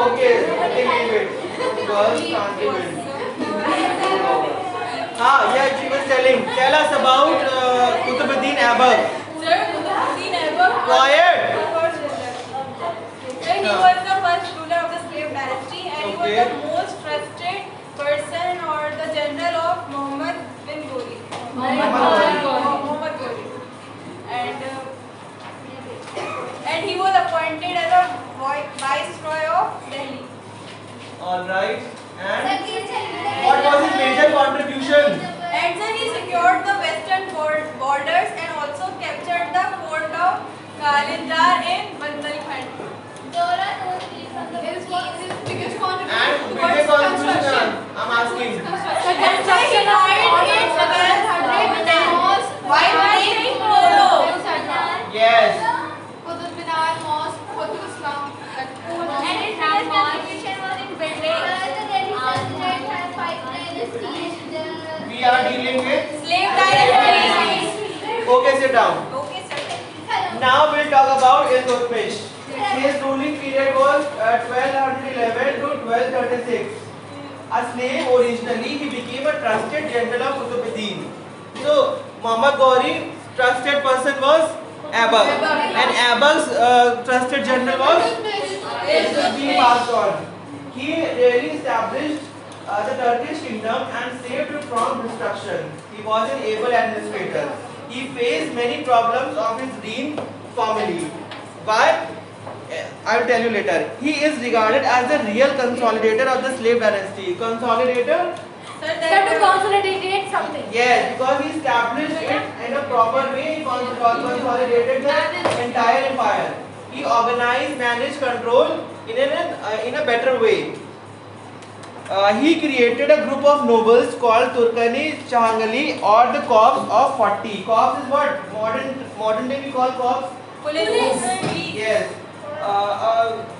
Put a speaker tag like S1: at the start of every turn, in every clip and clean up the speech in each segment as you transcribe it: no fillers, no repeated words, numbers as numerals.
S1: Okay, leave it. Girls can't give it. Yeah, she was telling. Tell us about Qutbuddin Aibak.
S2: Sir, Qutbuddin Aibak.
S1: Quiet.
S2: Sir, he was the first ruler of the slave dynasty, and he was the most trusted person or the general of Muhammad bin Ghori. Muhammad Ghori. And he was appointed as a viceroy of Delhi.
S1: Alright. And what was his major contribution?
S2: And sir, he secured the western borders and also captured the fort of Kalinjar in Bundelkhand.
S3: His biggest contribution
S1: And biggest contribution, I'm asking.
S3: The construction of
S1: Yes.
S3: Qutub Minar Mosque, Qutub Islam,
S2: And his biggest contribution was in building
S1: We are dealing with.
S2: slave dynasty.
S1: Okay, sit down.
S2: Okay, sir.
S1: Now we'll talk about Iltutmish. His ruling period was 1211 to 1236. A slave originally, he became a trusted general of Qutbuddin. So Muhammad Ghori trusted person was Aibak, and Aibak's trusted general was being passed on. He really established the Turkish kingdom and saved it from destruction. He was an able administrator. He faced many problems of his reign family. Why? I will tell you later. He is regarded as the real consolidator of the slave dynasty. Consolidator?
S2: Sir,
S3: to consolidate something.
S1: Yes, because he established it in a proper way. He consolidated the entire empire. He organized, managed, control in a better way. He created a group of nobles called Turkani Chahangali or the corps of 40. Corps is what? Modern day we call corps?
S2: police.
S1: Yes.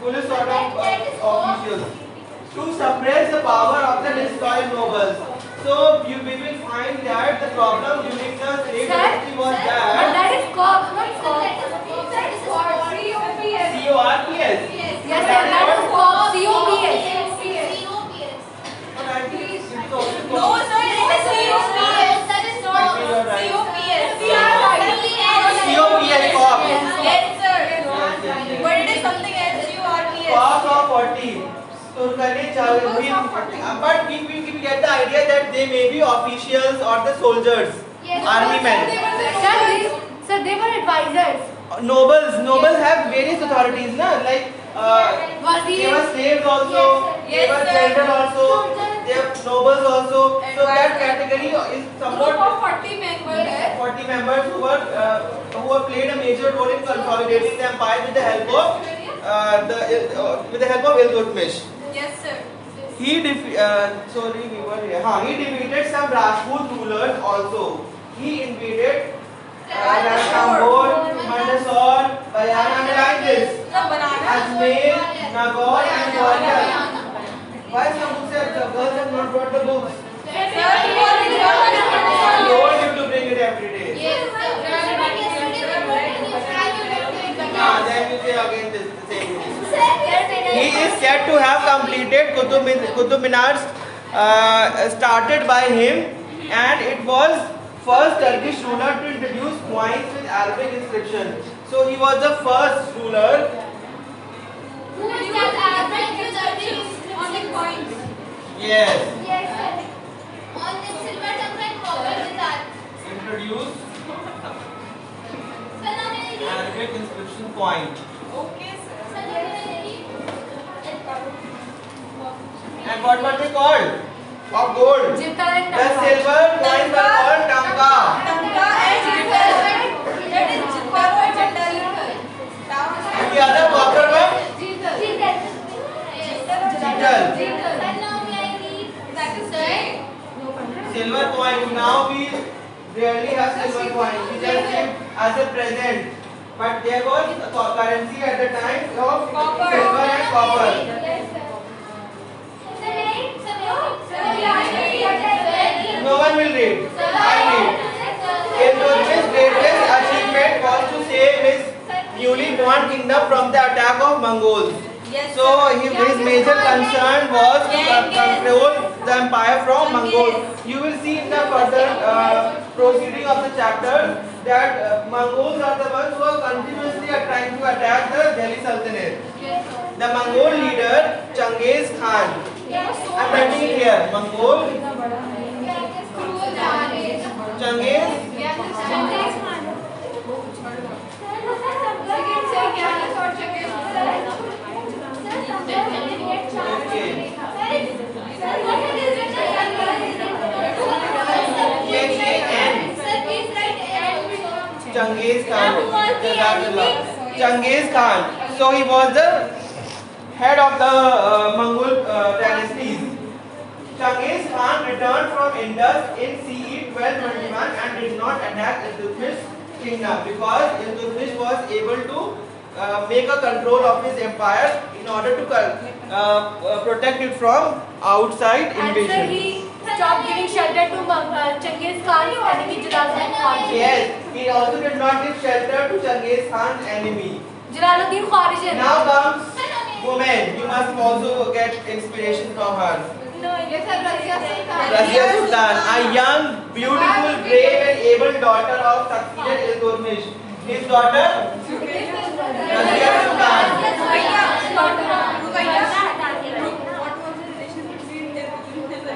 S1: Police sort of officials. To suppress the power of the disloyal nobles. So we will find that the problem during the slave dynasty was
S3: But
S1: that
S3: that is corpse, not corpse.
S1: CORPS.
S3: Yes, sir, that is corpse, COPS.
S1: But actually it's also
S2: No, sir, it is COPS.
S1: COPS corps.
S2: Yes, sir.
S1: Yes.
S2: But it is something else. CORPS.
S1: Corps of 40. Turkani Chahangali. But we get the idea that they may be officials or the soldiers, army men.
S3: Sir, they were advisors.
S1: Nobles have various authorities, na? Like they were slaves also, they
S2: Yes,
S1: were
S2: sir.
S1: general also, they have nobles also. So that category is somewhat
S2: 40 members.
S1: 40 members who have played a major role in consolidating the empire with the help of Iltutmish.
S2: Yes, sir.
S1: He defeated some Rajput rulers also. He invaded Ranthambore, Mandsaur, Bayan, and like this.
S2: The banana.
S1: Ajmer, Nagaur, and Gwalior. Why some books have the girls have not brought the books? I told you to bring it every day. Then you say again the same thing. He is said to have completed Qutub Minars started by him, and it was first Turkish ruler to introduce coins with Arabic inscription. So he was the first ruler. Yes. Introduce Arabic inscription coin.
S2: Okay, sir.
S1: And what were they called? Of gold. The silver coins were called Tamka.
S2: Tamka and Jittal. That is Jitwaro and Jittal.
S1: And the other copper one? Jittal. Silver coin. Now we rarely have silver coin. We just give as a present. But there was a currency at the time of silver and copper. No one will read. I read. Iltutmish's greatest achievement was to save his newly born kingdom from the attack of Mongols.
S2: Yes,
S1: So
S2: sir.
S1: his major concern was to control the empire from Mongols. You will see in the further proceeding of the chapter that Mongols are the ones who are continuously trying to attack the Delhi Sultanate. The Mongol leader Genghis Khan. I am writing it here. Mongol Genghis. Genghis Khan. Genghis Khan. So he was the head of the Mongol dynasties. Genghis Khan returned from Indus in CE 1221 and did not attack Iltutmish kingdom because Iltutmish was able to make a control of his empire in order to protect it from outside invasion.
S3: And sir, he stopped giving shelter to Genghis Khan's enemy Jalaluddin Kharija.
S1: Yes, he also did not give shelter to Genghis Khan's enemy.
S3: Jalaluddin Kharija.
S1: Now comes women. You must also get inspiration from her. Razia Sultan, a young, beautiful, brave and able daughter of succeeded Iltutmish. His daughter? Razia Sultan.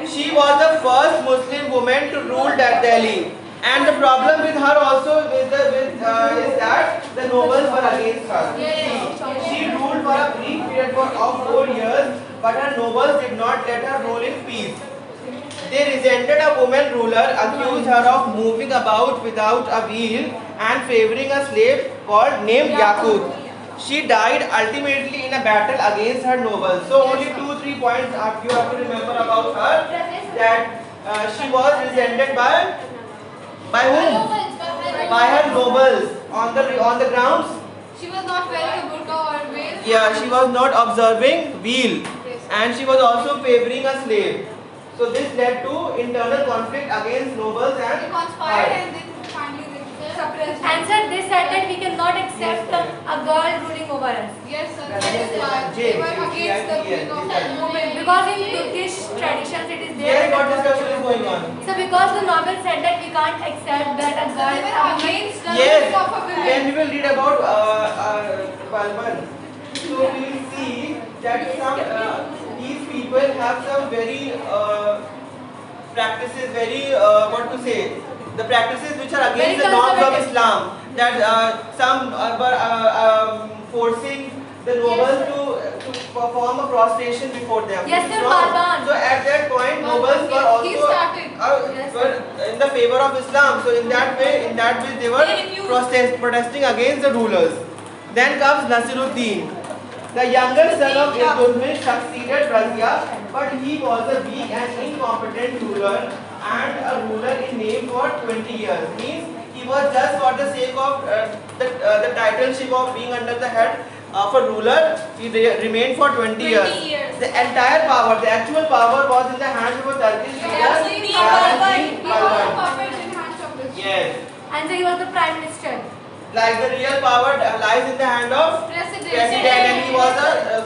S1: She was the first Muslim woman to rule that Delhi. And the problem with her also is that the nobles were against her. She ruled for a brief period of 4 years, but her nobles did not let her rule in peace. They resented a woman ruler, accused her of moving about without a wheel and favoring a slave named Yakut. She died ultimately in a battle against her nobles. So only 2-3 points you have to remember about her, that she was resented by whom? By her nobles on the grounds.
S2: She was not wearing a burqa or veil.
S1: Yeah, she was not observing wheel, and she was also favoring a slave. So this led to internal conflict against nobles and
S2: They conspired and then finally they suppressed.
S3: And sir, they said that we cannot accept a girl ruling over us.
S2: Yes, sir. That is why they were against the queen of women.
S3: Because in Turkish traditions it is there.
S1: Yes,
S3: that
S1: what
S3: a
S1: discussion is
S3: girl-
S1: going on?
S3: So because the novel said that we can't accept that a girl.
S2: They were against the
S1: Yes,
S2: rule of a woman.
S1: then we will read about Balban. So we will see that these people have some very practices, what to say, the practices which are against the
S3: Very
S1: norms of
S3: conservative.
S1: Islam. That some were forcing the nobles to perform a prostration before them.
S3: Yes,
S1: which is
S3: sir,
S1: wrong.
S3: Balban.
S1: So at that point, nobles were
S2: He
S1: also
S2: started.
S3: Yes,
S1: were in the favor of Islam. So in that way they were
S2: They refused.
S1: protesting against the rulers. Then comes Nasiruddin. The younger son of Iltutmish succeeded Razia, but he was a weak and incompetent ruler and a ruler in name for 20 years. Means he was just for the sake of the titleship of being under the head of a ruler, he remained for 20 years.
S2: 20 years.
S1: The entire power, the actual power was in the hands of a Turkish leader.
S2: Absolutely.
S1: Ghazaludin
S2: He was
S1: Balban.
S2: a puppet in hands of this.
S1: Yes.
S3: And so he was the prime minister.
S1: Like the real power lies in the hand of
S2: President.
S1: president, and he was a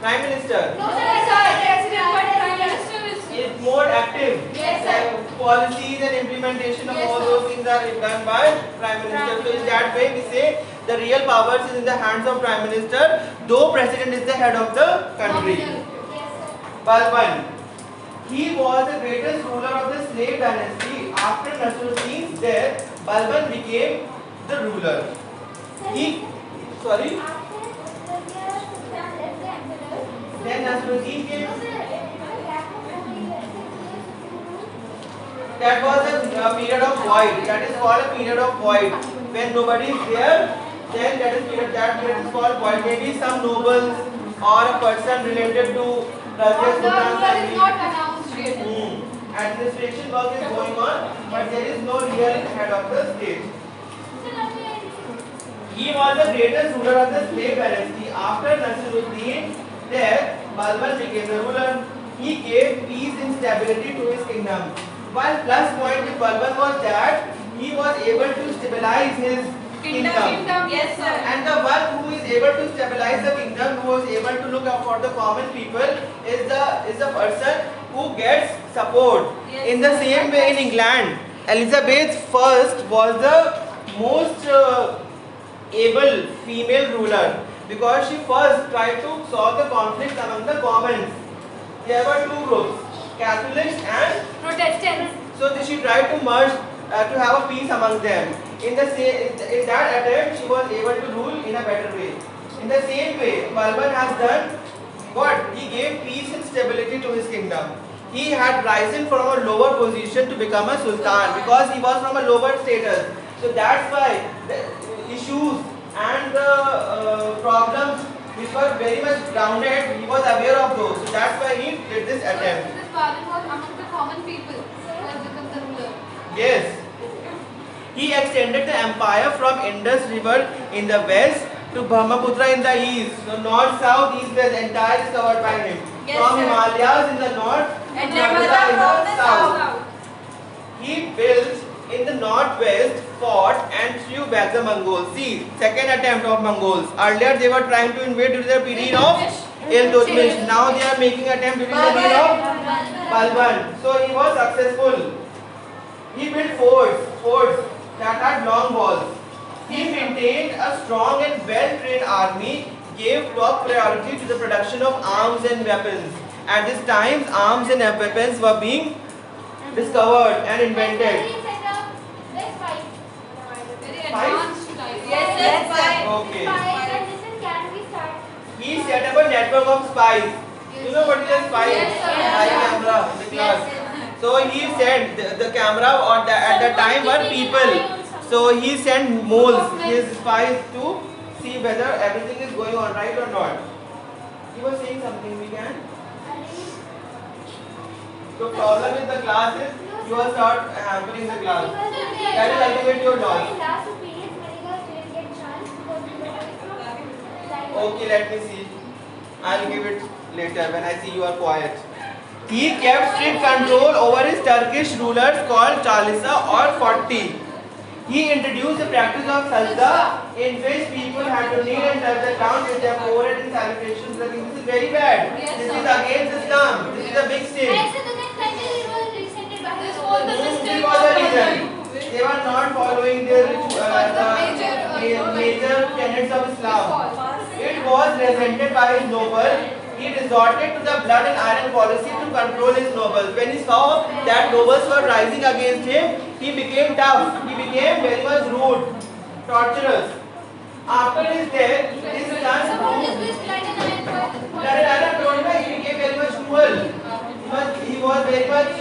S1: prime minister.
S2: No, sir. President, but prime minister is.
S1: It's more active.
S2: Yes, sir.
S1: Policies and implementation of
S2: Yes,
S1: all
S2: sir.
S1: those things are done by prime minister. So in that way we say the real powers is in the hands of prime minister, though president is the head of the country. Balban. He was the greatest ruler of the slave dynasty. After Nasiruddin's death, Balban became the ruler. Then Nasiruddin came. That was a period of void. That is called a period of void. When nobody is there, then that period is called void. Maybe some nobles or a person related to Razia
S2: The ruler
S1: Sultan's
S2: is not announced yet.
S1: Administration work is going on, but there is no real head of the state. He was the greatest ruler of the slave dynasty. After Nasiruddin's death, Balban became the ruler. He gave peace and stability to his kingdom. One plus point with Balban was that he was able to stabilize his kingdom.
S2: Yes, sir.
S1: And the one who is able to stabilize the kingdom, who who is able to look out for the common people is the person who gets support.
S2: Yes.
S1: In the same way in England, Elizabeth I was the most able female ruler because she first tried to solve the conflict among the commons. There were two groups, Catholics and
S3: Protestants.
S1: so she tried to merge to have a peace among them. In that attempt, she was able to rule in a better way. In the same way, Balban has done what? He gave peace and stability to his kingdom. He had risen from a lower position to become a sultan because he was from a lower status. So that's why the issues and the problems which were very much grounded, he was aware of those. So that's why he did this attempt.
S3: This Balban was among the common people who has become the ruler.
S1: Yes. He extended the empire from Indus River in the west to Brahmaputra in the east. So north, south, east, west, entire is covered by him.
S2: Yes,
S1: From
S2: sir.
S1: Himalayas in the north
S2: And
S1: to
S2: Narmada
S1: in
S2: from
S1: the
S2: the
S1: south.
S2: south.
S1: He built in the northwest, fought and threw back the Mongols. See, second attempt of Mongols. Earlier they were trying to invade during the period of Iltutmish. Now they are making attempt during the period of Balban. So he was successful. He built forts that had long walls. He maintained a strong and well-trained army, gave top priority to the production of arms and weapons. At this time, arms and weapons were being discovered and invented.
S3: Very
S1: Spies?
S3: advanced type.
S2: Yes, yes, fine.
S1: Okay. He set up a network of spies. You know what is a spy?
S3: Yes, sir.
S1: Spy camera in the class. So he sent the camera or at the time were people. So he sent moles, his spies, to see whether everything is going on right or not. He was saying something. We can. The problem with the class is you will start hampering the class. That is ultimately your loss. Okay, let me see. I'll give it later when I see you are quiet. He kept strict control over his Turkish rulers called Chalisa or 40. He introduced the practice of sajda in which people had to kneel and touch the ground with their forehead in salutation. This is very bad. This is against Islam. This is a big sin. This was the reason. They were not following their the major tenets of Islam. It was resented by his nobles. He resorted to the blood and iron policy to control his nobles. When he saw that nobles were rising against him, he became tough. He became very much rude, torturous. After his death, his son blood and iron told me he became very much cruel. He was very much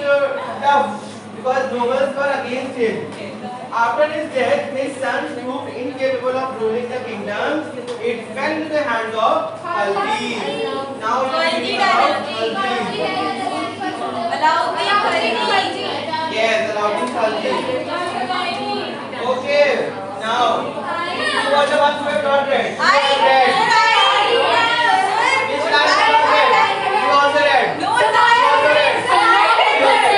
S1: tough because nobles were against him. After his death, his son proved incapable of ruling the kingdom. It fell into the hands of Khalji. Now
S2: Khalji
S1: Khalji.
S2: Alauddin Khalji.
S1: Yes, Alauddin Khalji. Okay, now who are the ones who have not read? Who have read? Which class you have read? You also read.
S2: No,
S1: You also read.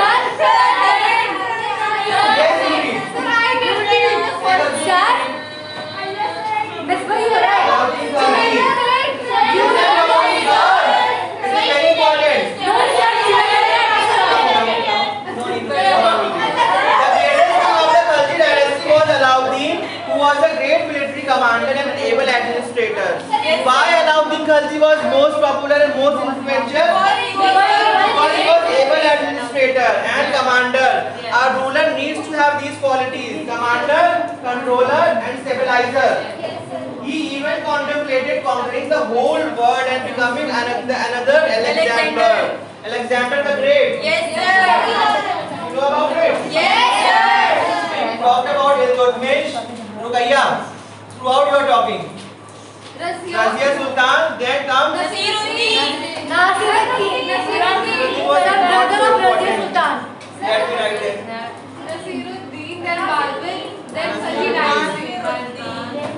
S1: Yes, you read. Alauddin Khalji. You said Alauddin Khalji. It is very important. The greatest king of the Khalji dynasty was Alauddin, who was a great military commander and an able administrator. Why Alauddin Khalji was most popular and most influential? Because he was able administrator and commander. A ruler needs to have these qualities: commander, controller, and stabilizer. He even contemplated conquering the whole world and becoming another Alexander. Alexander the Great.
S2: Yes, sir.
S1: You know about it?
S2: Yes, sir.
S1: We talked about Iltutmish, Ruqayya. Throughout your talking. Razia Sultan, then comes
S2: Nasiruddin.
S1: He was
S3: the brother of Razia Sultan.
S1: Let me write it.
S3: Nasiruddin, then Balban, then Khalji dynasty.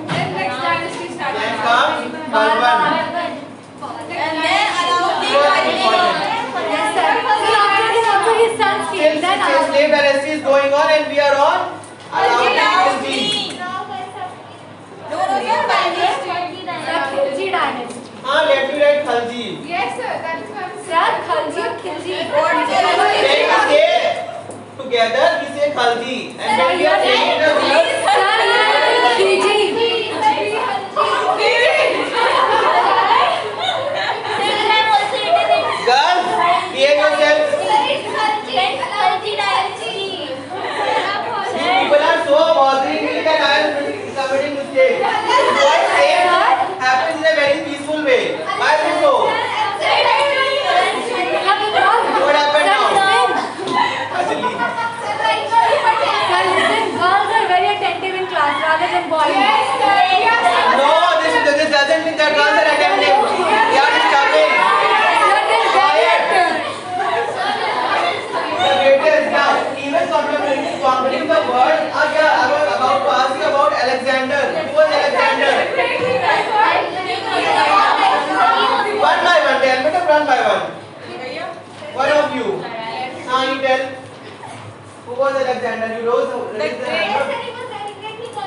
S3: Then next dynasty started.
S1: Then comes Balban.
S2: And then Alauddin Khalji.
S3: Yes, sir. So after this also his sons came. Then
S1: Still slave dynasty is going on and we are on Alauddin Khilji.
S2: No, no, sir.
S3: the Khilji dynasty.
S1: let me write Khalji.
S3: Yes, sir. That is what I'm saying.
S2: Sir, Khalji or Khilji?
S1: When we say together, we say Khalji. And when we are saying the word, girls, behave yourself. People are so bothering me that I am committing mistakes. What same happens in a very peaceful way. Why is it so? What happened now? Actually,
S2: Girls are very attentive in class rather than boys.
S1: no, this doesn't mean that girls are attentive. They are disturbing. Quiet. The greatest now, even completing the word. Yeah, I was about to ask you about Alexander. Who was Alexander? One by one, tell me one by one. One of you. Now you tell. Who was Alexander? You rose the hand.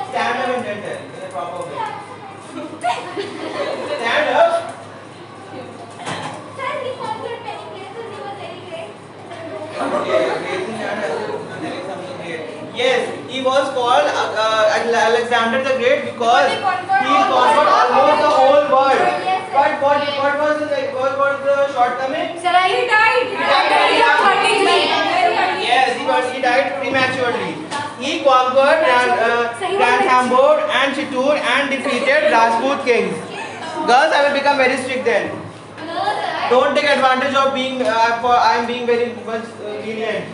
S1: Stand up and tell in a proper way. Stand up. Yes, he was called Alexander the Great because he conquered almost the whole world. But what was the shortcoming?
S2: Sir, he died.
S1: Yes, he died prematurely. He conquered Ranthambore and Chittoor and defeated Rajput kings. Girls, I will become very strict then. Don't take advantage of being I am being very much lenient.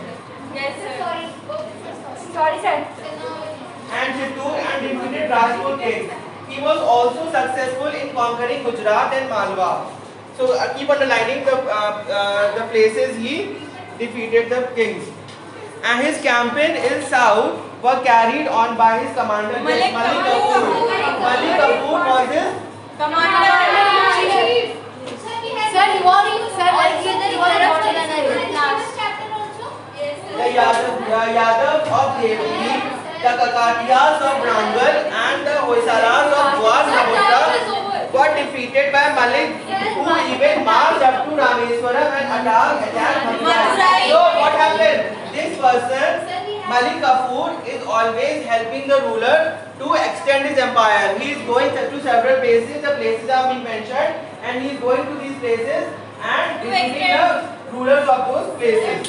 S2: Yes, sir. Sorry, sir.
S1: And Chittoor and defeated Rajput kings. He was also successful in conquering Gujarat and Malwa. So keep underlining the places he defeated the kings. And his campaign in south were carried on by his commander Malik Kafur. Malik Kafur was his
S2: Commander. Sir, he was
S1: the Yadav of Devgiri, the Kakatiyas of Brangal and the Hoysalas of Gwar got defeated by Malik, who even marched up to Rameswaram and attacked Madurai. So what happened? This person, Malik Kafur, is always helping the ruler to extend his empire. He is going to several places. The places are being mentioned, and he is going to these places and defeating the rulers of those places.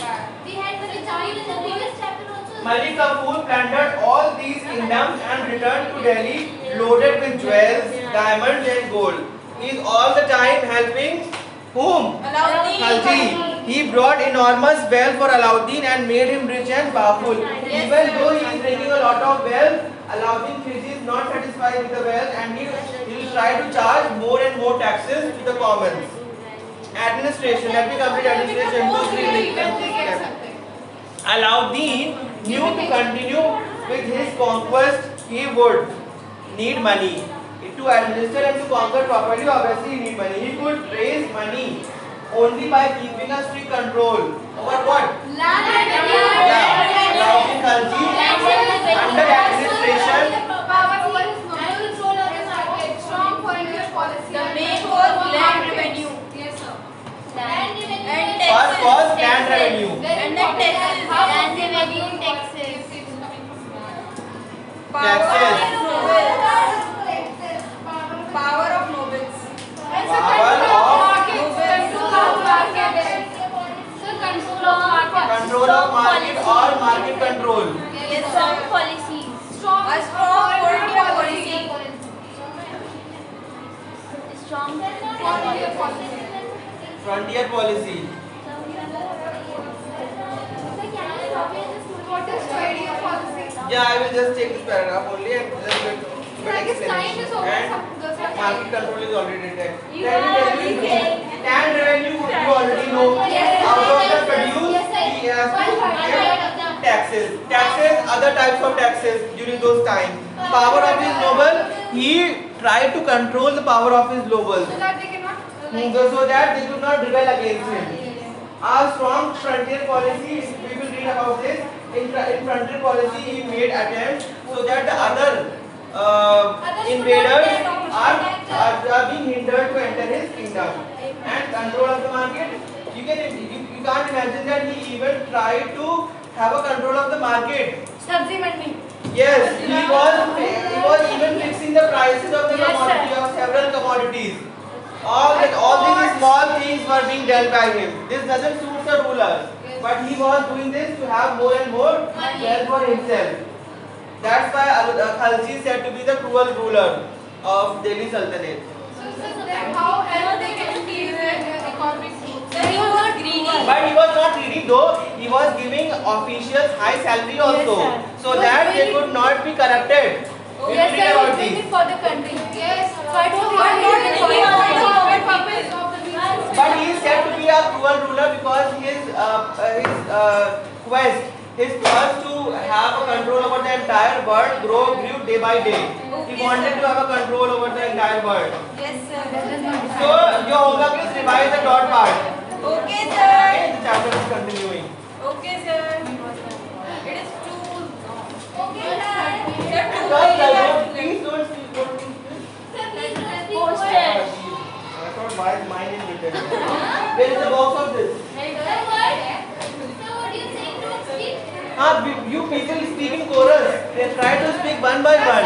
S1: Malik Kafur plundered all these kingdoms and returned to Delhi loaded with jewels, diamonds and gold. He is all the time helping whom? Khalji. He brought enormous wealth for Alauddin and made him rich and powerful. Even though he is bringing a lot of wealth, Alauddin Khilji is not satisfied with the wealth and he will try to charge more and more taxes to the commons. Administration. Let me complete administration. Alauddin knew to continue with his conquest, he would need money. To administer and to conquer properly, obviously he need money. He could raise money only by keeping a strict control over what? Alauddin Khalji under administration.
S2: The main was land revenue.
S3: Yes, sir.
S1: First was land revenue.
S2: And the taxes.
S3: Land revenue, taxes.
S2: Power of nobles.
S1: Control of market or market control.
S3: Strong policy.
S2: A strong frontier policy.
S3: Strong
S1: Frontier policy.
S3: What is frontier policy?
S1: Yeah, I will just take this paragraph only and just get
S3: Like his time is over.
S1: and market control is already there. Land revenue you already know. Out of the produce, he has to give taxes. Taxes, other types of taxes during those times. Power of his noble, he tried to control the power of his nobles.
S3: So that they cannot.
S1: So that they could not rebel against him. A strong frontier policy, we will read about this. In frontier policy, he made attempts so that the other invaders, are being hindered to enter his kingdom. And control of the market, you can't imagine that he even tried to have a control of the market.
S3: Sabzi mandi.
S1: Yes, he was even fixing the prices of the commodity of several commodities. All these small things were being done by him. This doesn't suit the ruler, but he was doing this to have more and more wealth for himself. That's why Khalji is said to be the cruel ruler of Delhi Sultanate.
S3: How else they can steal the economic growth?
S2: He was not greedy.
S1: But he was not greedy, though he was giving officials high salary also, so that they could not be corrupted.
S3: Yes, sir, he's waiting for the country. Yes, so I don't
S1: But he is said to be a cruel ruler because his quest to have a control over the entire world grew day by day. He wanted to have a control over the entire world.
S2: Yes, sir.
S1: So your homework is revise the dot part.
S2: Okay, sir.
S1: Okay, the chapter is continuing.
S2: Okay, sir. It is too. Okay, sir.
S1: Please don't speak.
S3: Posted.
S1: I thought mine is written. Where is the box of this? You people speak in chorus. They try to speak one by one.